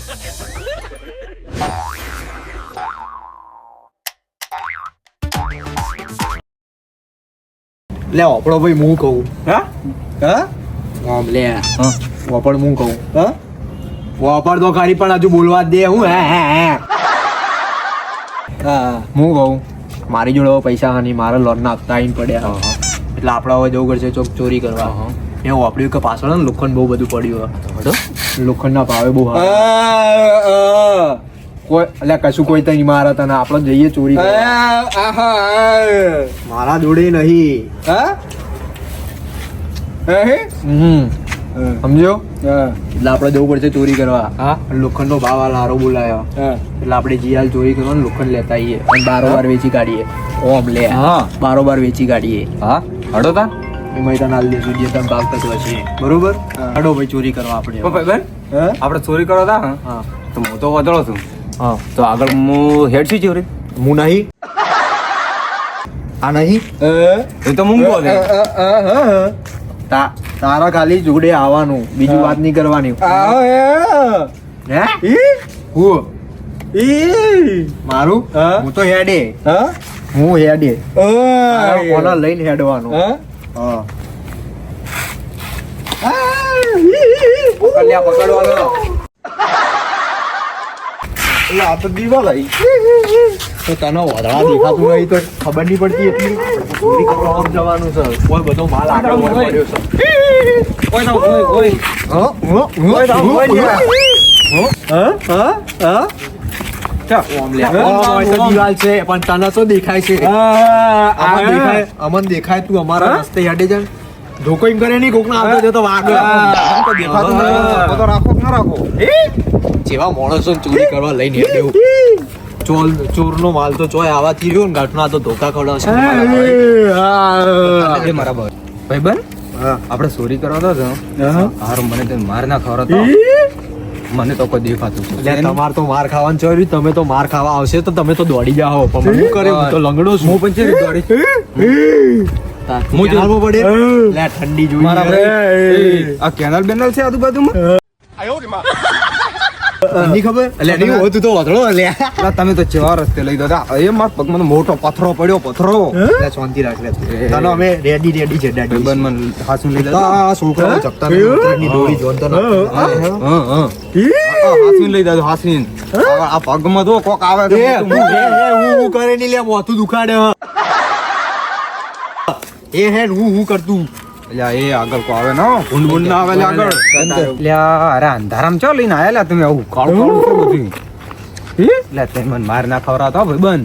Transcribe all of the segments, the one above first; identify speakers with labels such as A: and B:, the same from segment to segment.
A: લે આપણો ભાઈ હું કહું
B: હા
A: હા આમ લે વાપર હું કહું હા વાપર તો ખરી પણ હજુ બોલવા દે હું હા હું કહું મારી જોડે હવે પૈસા નહીં મારે લોન ના હપ્તા આવીને પડ્યા એટલે આપણે હવે જવું પડશે ચોક ચોરી કરવા મેં વાપર્યું કે પાછળ ને લોખંડ બહુ બધું પડ્યું લોખંડના ભાવે બહુ કોઈ એટલે કશું કોઈ તો નહીં મારા તને આપણે જઈએ ચોરી મારા જોડે નહીં સમજો એટલે આપણે જવું પડશે ચોરી કરવા લોખંડ નો ભાવ હારો બોલાયો એટલે આપણે જીયાલ ચોરી કરવાનું લોખંડ લેતા આવીએ અને બારોબાર વેચી કાઢીએ ઓમ લે બારોબાર વેચી કાઢીએ
B: હા હડો તા
A: એમાં તને હાલ દેશું જે તમે ભાગ થતો હશે બરોબર હડો ભાઈ ચોરી કરવા આપણે
B: બેન આપણે ચોરી કરવા તા
A: હા
B: તો હું તો વધડો છું
A: હા
B: તો આગળ હું હેડ છું ચોરી
A: હું નહીં આ નહીં
B: એ તો મૂંગો દે
A: તારા ખાલી જોડે આવવાનું બીજી વાત નહીં કરવાની મારું હું તો હેડે હું હેડે ઓલા લઈને હેડવાનું પકડવાનો આ તો દીવા ભાઈ તો તને વધારા દેખાતું નહીં તો ખબર નહીં પડતી એટલી ચોરી કરવા આમ જવાનું છે કોઈ બધો માલ આગળ પડ્યો છે પણ તને તો દેખાય છે અમન દેખાય તું અમારા રસ્તે હેડે જાય ધોકો એમ કરે નહીં કોક ના આવતો જતો વાગ દેખાતું રાખો ના રાખો જેવા માણસો ચોરી કરવા લઈને હેડ્યું ચોર નો માલ તો ચોય આવાથી રહ્યો ને ઘટના તો ધોકા ખવડાવશે
B: મારા ભાઈ બન આપણે ચોરી કરવા તો હારું મને તો માર ના ખવડાવતો મને તો કોઈ દેખાતું
A: એટલે તમારે તો માર ખાવાનું ચોર્યું તમે તો માર ખાવા આવશે તો તમે તો દોડી જાઓ પણ હું કરે હું તો લંગડો છું
B: હું પણ છે દોડી
A: પડે લે ઠંડી જોઈ
B: મારા ભાઈ આ કેનાલ બેનલ છે આજુબાજુમાં
A: નહીં ખબર એટલે નહીં હોય તું તો વધડો લે
B: તમે તો ચેવા રસ્તે લઈ દો એ માર પગમાં મોટો પથરો પડ્યો પથરો
A: લે શાંતિ રાખ લે તને અમે રેડી છે ડેડી
B: બન મન હાસું લઈ દો
A: આ છોકરાઓ જપતા ની દોડી જોન તો
B: હાસું લઈ દો હાસું આ પગમાં તો કોક આવે
A: હું કરે ની લે મોથું દુખાડે એ હે હું કરતું
B: અલ્યા એ આગળ કો આવે ને ભૂંડ ના આવે આગળ અલ્યા અરે અંધારામ ચો લઈને આયેલા તમે આવું કાળું છે બધું એટલે તે મને માર ના ખવરાતો ભાઈ બન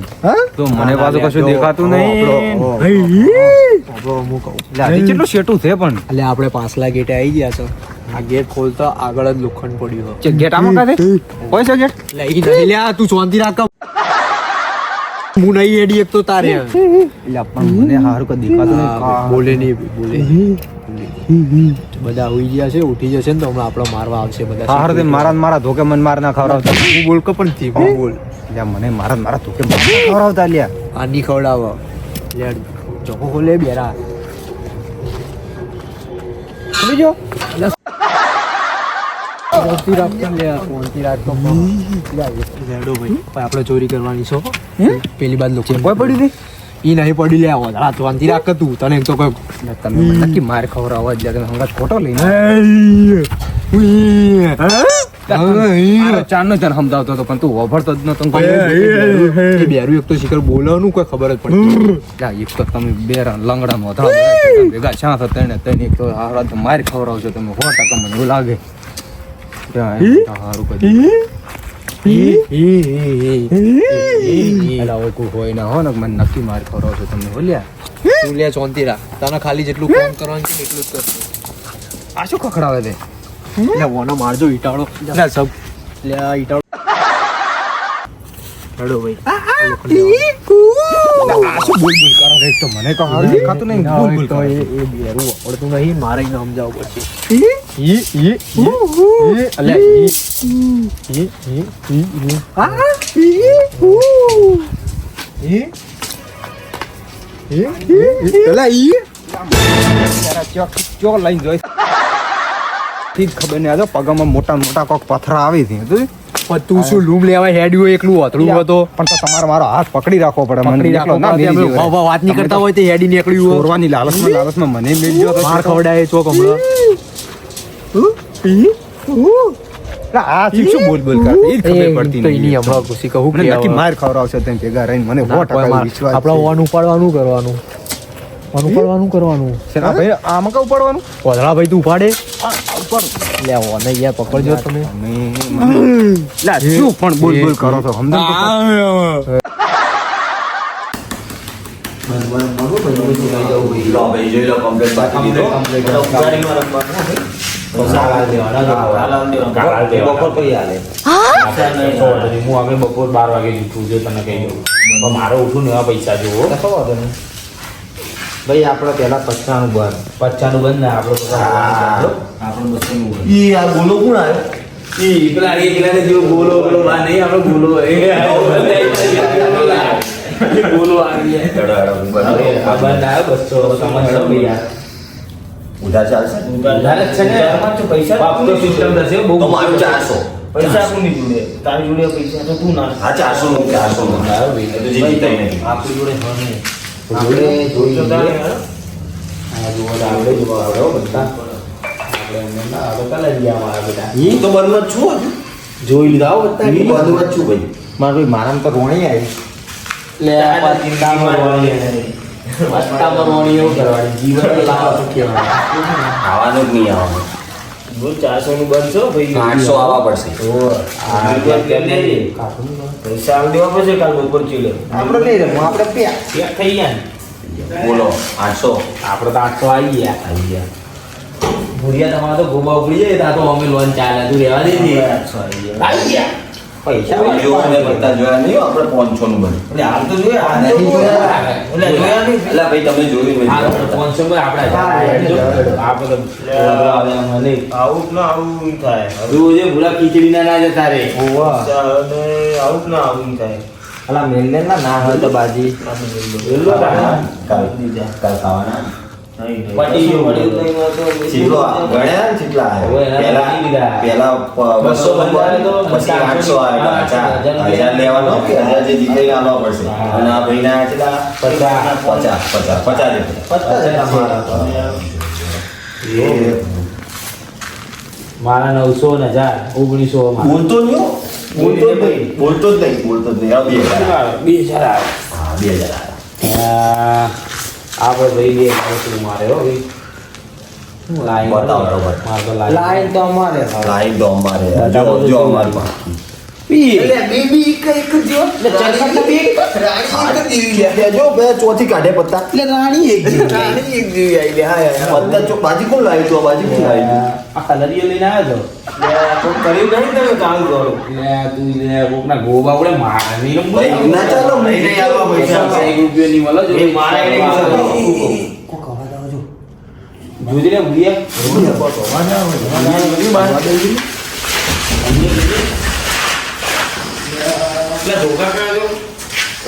B: તો મને પાછું કશું દેખાતું નહીં કેટલું શેટું છે પણ
A: એટલે આપણે પાછલા ગેટે આવી ગયા છો આ ગેટ ખોલતા આગળ જ લોખંડ પડ્યું
B: ગેટ આમાં કાઢે કોઈ છે ગેટ
A: લઈ લ્યા તું શાંતિ રાખ હું નહીં એડી એક તો તારે
B: એટલે પણ મને હારું કઈ દેખાતું નહીં
A: બોલે નહીં બોલે બધા હોઈ ગયા છે ઉઠી જશે ને તો હમણાં આપણે મારવા આવશે બધા
B: હારું તે મારા ધોકે મને માર ના ખવડાવતા
A: હું બોલ કે પણ થી હું બોલ
B: લ્યા મને મારા ધોકે માર ના ખવડાવતા લ્યા
A: આની ખવડાવ લે ચોકો ખોલે બેરા સમજો આપણે ચોરી કરવાની છો પેલી બાદ લોકો
B: કોઈ પડી હતી
A: ઈ નહીં પડી લે વધારા શાંતિ રાખ તું તને તો કોઈ
B: તમે નક્કી માર ખવડાવવા જ તમે હંગાત ખોટો લઈને ચાર નો ચાર સમજાવતો હતો પણ તું વભરતો જ નતો
A: બેરું એક તો શિખર બોલવાનું કોઈ ખબર જ પડતી
B: એક તો તમે બે લંગડા મોથા ભેગા શા થતા તેને એક તો હારા માર ખવડાવશો તમે 100% મને એવું લાગે હારું કોઈ હોય ના હો ને મને નક્કી માર ખવડાવશો તમે બોલ્યા
A: તું લે શાંતિ રાખ તને ખાલી જેટલું કામ કરવાનું છે એટલું જ કરશું
B: આ શું ખખડાવે તે
A: લે વોનો મારજો ઈટાળો લે સબ લે ઈટાળો હેડો ભાઈ
B: આ શું બોલ કરો એક તો મને તો હારું દેખાતું નહીં બોલ
A: તો એ બેરું આવડતું નહીં મારે એને સમજાવવું પડશે
B: ચો લઈને જોઈ ઈ જ ખબર નહીં, આ જો પગમાં મોટા મોટા કોક પથરા આવી હતી હતું.
A: પણ તું શું લૂમ લેવા હેડ્યું એકલું હોતળું હતો
B: પણ તો તમારે મારો હાથ પકડી રાખવો પડે. મને
A: પકડી
B: એકલો ના
A: રાખો
B: મેલી
A: આપણે
B: જવાય.
A: વાત નહીં કરતા હોય તો હેડી નીકળ્યું હોય.
B: ચોરવાની લાલચમાં મને મેલ્યો તો
A: માર ખવડાય ચોક હમણાં
B: આ ઈ શું બોલ બોલ કરતા? ઈ જ ખબર પડતી
A: તો એની
B: નહીં.
A: હમણાં ખુશી કહું
B: મને
A: કે
B: નક્કી માર ખવડાવશે તેમ ભેગા રહીને મને
A: ના,
B: 100% વિશ્વાસ છે.
A: આપણે ઓન ઉપાડવાનું કરવાનું કરવાનું
B: શેના ભાઈ આમાં કા ઉપાડવાનું?
A: કોધળા ભાઈ તું ઉપાડે લે ઓને યાર પકડજો તમે
B: લા શું પણ બોલ બોલ કરો છો સમજણ તો
C: બપોર 12 વાગે જીતું જો તને કહી દઉં પણ મારે ઉઠું ને એવા પૈસા જોવો
D: ભાઈ આપણે પેલા પચાનું બંધ
C: પચાનું બંધ ને આપણે આપણે બસનું
D: ઈ આ બોલો કોણ આવ્યો
C: પેલા જેવો બોલો બોલો બા નહીં આપણે બોલો બોલો આવી આ બંધ આવ્યો 200 સમજશો ભૈયા
D: ઉધા ચાલશે
C: ઉધાર જ છે ને
D: તમારે તો પૈસા
C: બાપ તો સિસ્ટમ થશે બહુ
D: તો મારું 400
C: પૈસા કોની જોડે તારી જોડે પૈસા તો તું ના
D: હા 400 નું 400 નું
C: આવ્યો
D: એ તો જે જીતાય નહીં
C: આપણી જોડે હા નહીં
D: આપણે જોઈ
C: તો
D: લઈએ.
C: હા જુઓ આપણે જોવા આવ્યો બધા આપણે એમને ના આવે કલા ગયા મારા બેટા
D: હું તો બંધ જ છું હજુ.
C: જોઈ લીધા હો બધા
D: હું બંધ જ છું ભાઈ
B: મારા ભાઈ મારામાં તો રોણી આવી.
C: લે આ ચિંતા કરવાની વસ્તા કરવાની એવું કરવાની જીવન તો લાવો કેવાય
D: આવવાનું જ નહીં આવવાનું
C: બોલ 400 નું બનશો ભાઈ
D: 800 આવવા પડશે
C: પૈસા આવી દેવા પડશે કાલ બપોર ચીલે
B: આપણે લઈ રહ્યો આપણે પ્યા
C: ચેક થઈ ગયા ને
D: બોલો 800
C: આપણે તો 800 આવી ગયા ભૂરિયા તમારે તો ગોબા ઉપડી જાય ત્યાં તો અમે લોન ચાલે તું રહેવા દે ને 800 આવી ગયા પૈસા
D: જો અમે બધા જોયા નહીં આપણે 500 નું બન્યું.
C: એટલે હાલ તો જોઈએ હાલ
D: નહીં
C: નહીં
D: જોયા.
C: એટલે જોયા નહીં
D: એટલે ભાઈ તમે જોયું નહીં.
C: હાલ 500 માં આપણે મને
E: આઉટ ના આવું થાય
C: રોજે ભૂલા ખીચડી ના જતા રે
E: અને આઉટ ના આવું થાય
D: અલા મેલને ના હોય તો બાજી કાલ ખાવાના
C: પટી ગયો પડ્યું
D: ચીટલો ગણ્યા ને ચીટલા
C: હવે એના
D: પહેલા
C: નહીં લીધા.
D: પહેલા 200
C: બંધારે તો
D: પછી 800 આવ્યા 1000 લેવાનો કે 1000 જે જીતે આલવા પડશે અને આ ભાઈના કેટલા 50
C: મારા 900 ને 1000 1900 માં
D: બોલતો નહીં હો. બોલતો જ નહીં બોલતો જ નહીં હવે 2000
C: 2000
D: હા 2000
C: આપણે ભાઈ 2 મારે હો ભાઈ શું લાઈન
D: બતાવો બરોબર.
C: મારે તો લાઈન
B: તો અમારે
D: લાઈન તો અમારે જો અમારી બાકી જો બે ચોથી કાઢે પત્તા પત્તા ચો બાજી કોણ લાવી તું બાજી કોણ લાવી
C: આ કલરીઓ લઈને આવ્યો છો
E: કર્યું નહીં તમે કામ કરો
C: લે તું લે કોકના ગોબા ઉડે મારની
D: ભાઈ ના ચાલો મહિને આલવા પૈસા
C: 1 રૂપિયો ની મળે જો
E: એ મારે નહીં મળે.
C: જોજે રે ભૂલિયા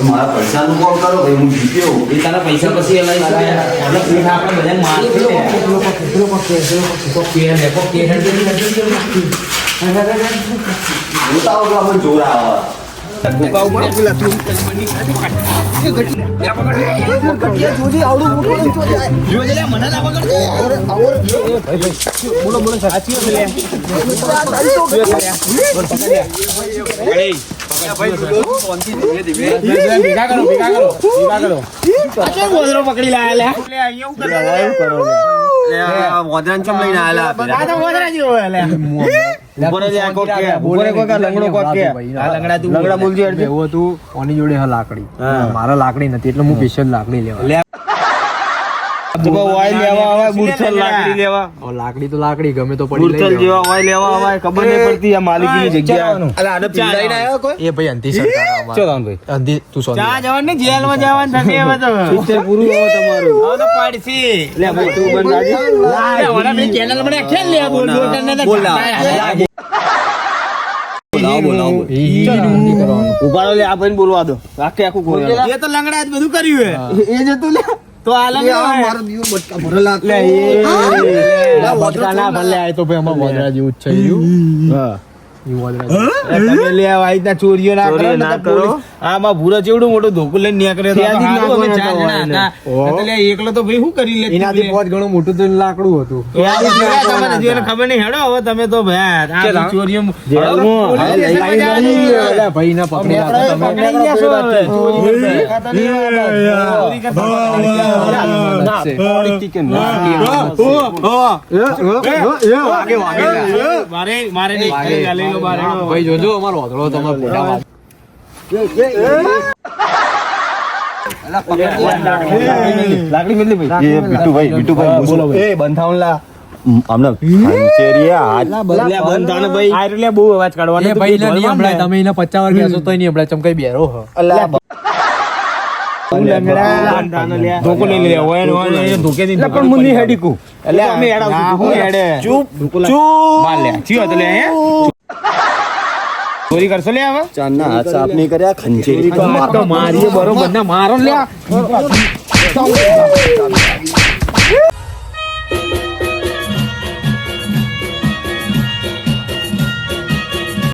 D: મારા પૈસા નું કોલ કરો ભાઈ હું જીત્યો
C: એ તારા પૈસા પછી લઈ આપણે પીઠ આપણે બધાને માર કે
D: ઉતાવો તો આપણે જોર આવે
C: પકડી લાયા
A: એવું હતું ઓની જોડે હ લાકડી મારા લાકડી નથી એટલે હું સ્પેશિયલ લાકડી લેવા લાકડી તો લાકડી ગમે તો પડી લઈ લેવા. એ ભાઈ અંતિ સરકાર અમારે. અંતિ તું સોની
E: ઉપાડો લે આ ભાઈને બોલવા દો આખે આખું
C: એ તો લંગડા જ બધું કર્યું હે એ જતું લે તો આલે
A: લે, આ મારો દીવો બટકા ભરેલા હતો.
C: લા
A: બટકા ના ભલે આ તો ભાઈ આમાં વોદરા જેવું જ છે ઈ. હા ઈ વોદરા જેવું.
C: તમે લે આ રીતના ચોરીઓ ના કરો ને તો પોલીસ- આમાં ભૂરો ચેવડું મોટું ધોકું લઈને નીકળે તો
A: ત્યાંથી જ
C: હારું, અમે
A: નાખવાના
C: 4 જણા હતા.
A: ઓહો.
C: તો લે એકલો તો ભાઈ શું કરી લે
A: એનાથી પોત ઘણું મોટું તો લાકડું હતું.
C: તમને હજુ ખબર નહીં હેડો હવે તમે તો ભાઈ આ
B: ચાલ,
C: ચોરીઓ
A: હા, લઈ જાય. અલા, ભાઈને પકડેલા હતા તમે.
C: પકડાઈ ગયા છો હવે. ચોરી કરતા નહીં આવડતું. ચોરી કરતા
B: ના, પોણી ટીકે ના.
C: મારે નહીં ખાલી ગાલી લો બારે લો.
A: ભાઈ જોજો અમારો વોદરો તમારો ફોટામાં.
C: લાકડી મેલી ભાઈ
D: એ બીટુભાઈ બોલો એ બંધાવણ લા આમને ખંચેરીએ હાથ
C: લે બંધ થાને ભાઈ આ રે બહુ અવાજ કાઢવાનો
A: એ ભાઈને નહીં સંભળાય, તમે એને 50 વાર કહેશો તોય નહીં સંભળાય, ચમકાઈ બેરો હ.
D: અલા
C: ધોકો લઈ લે હોય ને હોય ને ધોકે થી
B: લે, પણ મુન્ની હેડી કુ.
C: એટલે અમે હેડાવ છું હેડે
D: ચૂપ
C: બાર લે ચિયો તો લે હે ચોરી કરશો લે હવે
D: ચાંદના હાથ સાફ નહીં કર્યા ખંચેરી તો
C: મારીએ બરોબર ના મારો લે